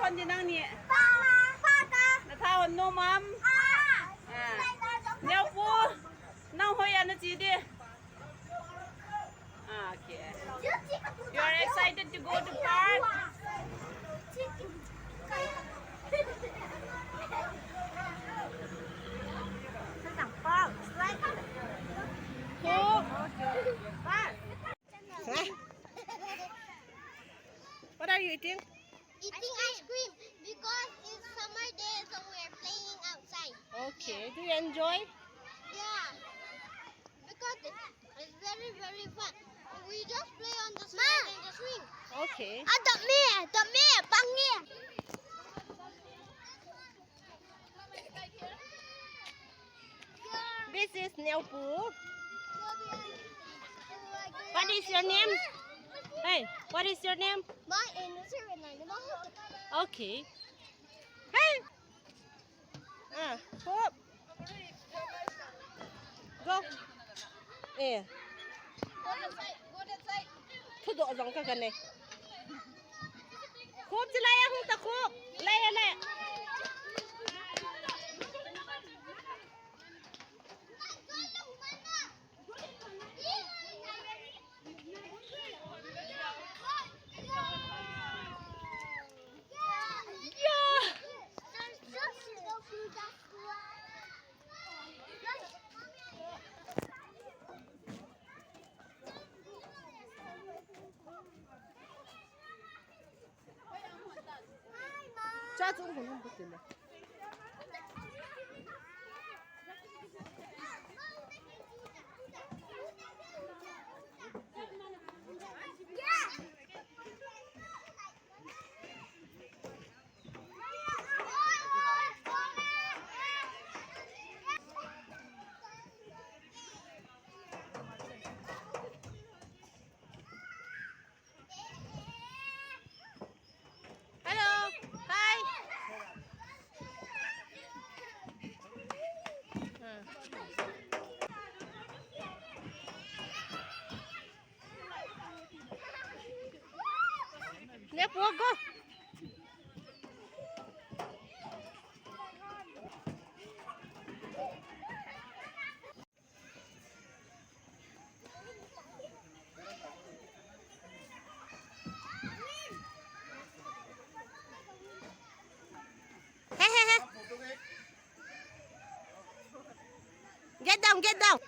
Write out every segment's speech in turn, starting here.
hôn gì năng nhỉ? Là thao hôn nô mắm. Nhau phu. Nào hồi ăn gì đi? Okay. You are excited to go to park? What are you eating? Eating ice cream because it's summer day, so we're playing outside. Okay. Do you enjoy? Yeah, because it's very, very fun. We just play on the slide and the swing. Okay. The me, bang me. This is Neopu. What is your name? Hey, what is your name? My name is Okay. Hey. Hop. Go. Yeah. Go that side. Thu độ giống cái gần này. Khốp chứ lấy không ta khốp. Lấy. Cha cũng không biết được. Hello. Hi. Nè, go. Hey. Get down.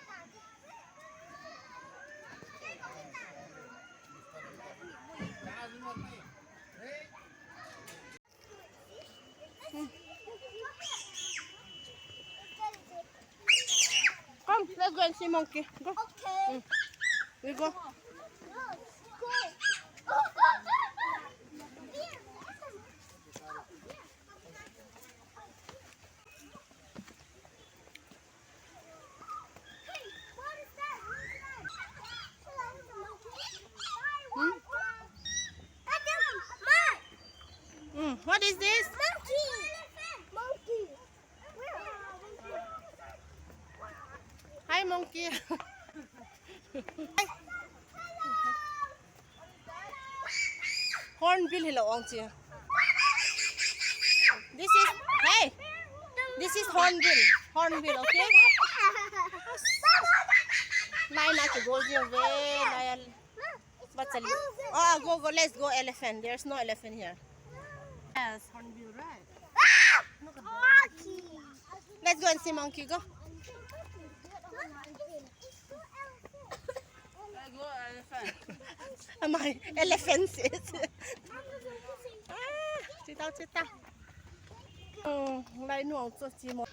Come, let's go and see monkey. Go. Okay. We go. What is this? Monkey. Hi, monkey. Hornbill hello ong chia. This is hornbill, okay? Nine not to go here, go, let's go elephant. There's no elephant here. Yes, hornbill, right? Monkey. Let's go and see monkey, go. Go elephant. My elephants is. Sit down. Lại nuông cho chị một.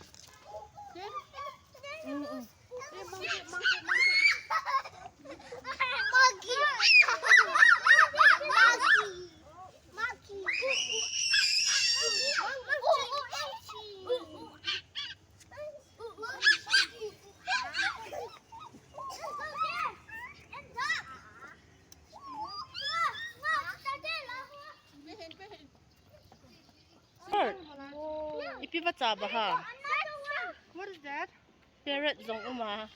Ipi ba tsaba ha? What is that? Parrot zong uma.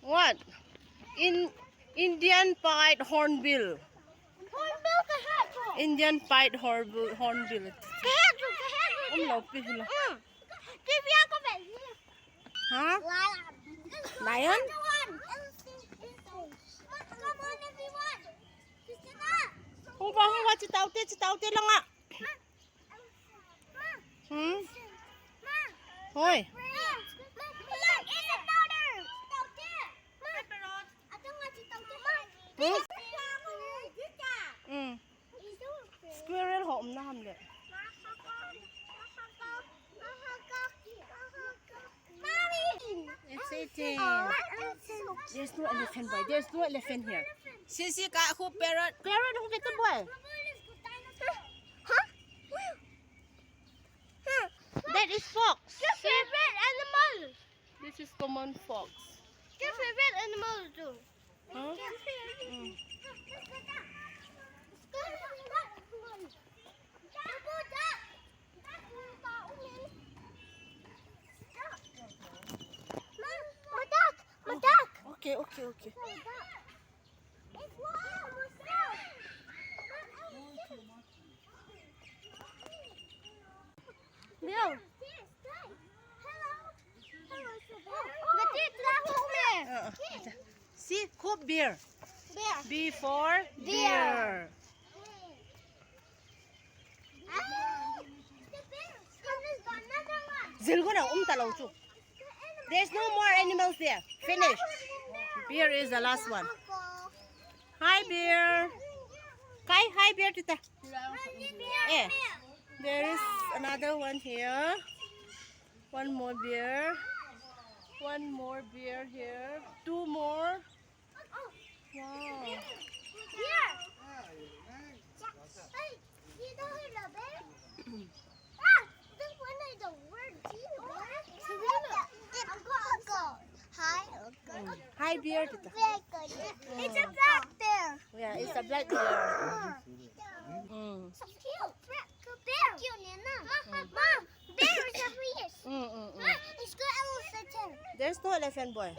What? Indian pied hornbill. Hornbill cái hạt rồi. Indian pied hornbill. Cái hạt rồi, cái hạt rồi. Ông lộc đi là. TV có vẻ gì? Hả? Lion? Come on everyone. Không qua chỉ tao tê lang ạ. Thôi. Squirrel hộm nó hầm đấy. It's eating. There's no elephant boy. There's no elephant here. Sisi ka who parrot? Parrot who get the boy? That is fox. Your favorite animal. This is common fox. Your favorite animal too. Huh? Okay. Bill. See, cook beer. Bear. B for beer. Zilgona talauchu. There's no more animals there. Finish. Beer is the last one. Hi, beer. Hi, beer, tita. Yeah. There is another one here. One more beer. One more beer here. Two more. Wow. Hi, beer, tita. It's a black bear. Yeah, it's a black bear. So cute. Bear. Cute, Mom, bear is a fish. It's good elephant. There's no elephant boy.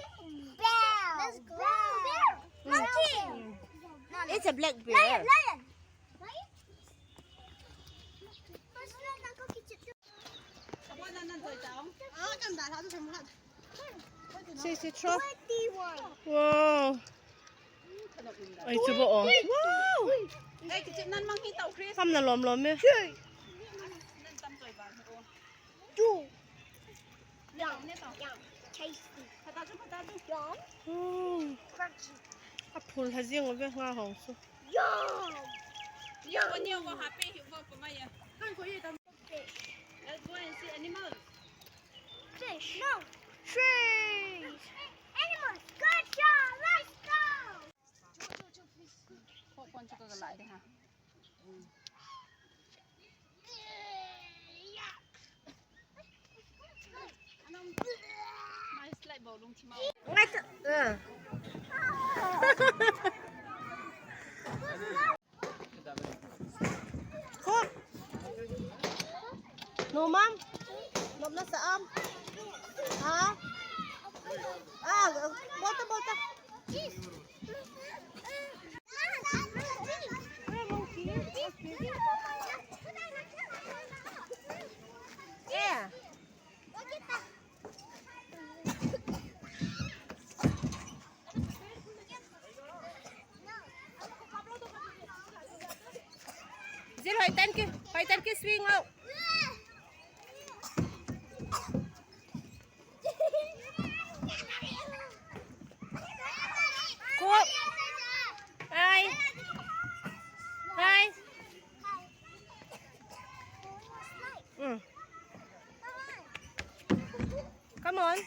Bear. Let's go. Bear. Monkey. It's a black bear. Lion. See, throw. 21. Wow. Ay, subo oh. Wow. Ê, cái chuyện năn mang khi tàu Chris. Thăm là lồm ấy. Nên tâm tuổi bà thôi. Two. Yum, nè tàu. Tasty. Phải tao chút. Yum. Crunchy. Apple hay riêng ở bên nga hồng su. Yum. Có nhiều có happy hiểu không? Có mấy à? Con có gì tao? Let's go and see animals. Fish. No. Trees. Animals. Good job. Let's go. Hộ con cho con lại đi hả? Mai lại bầu luôn chim mau. Ngay Khôn. Nô mắm. Nộp nó sợ âm. Hả? Bota. Yeah. Zil, hỏi tên kia swing không? Cúp. Hai. Come on.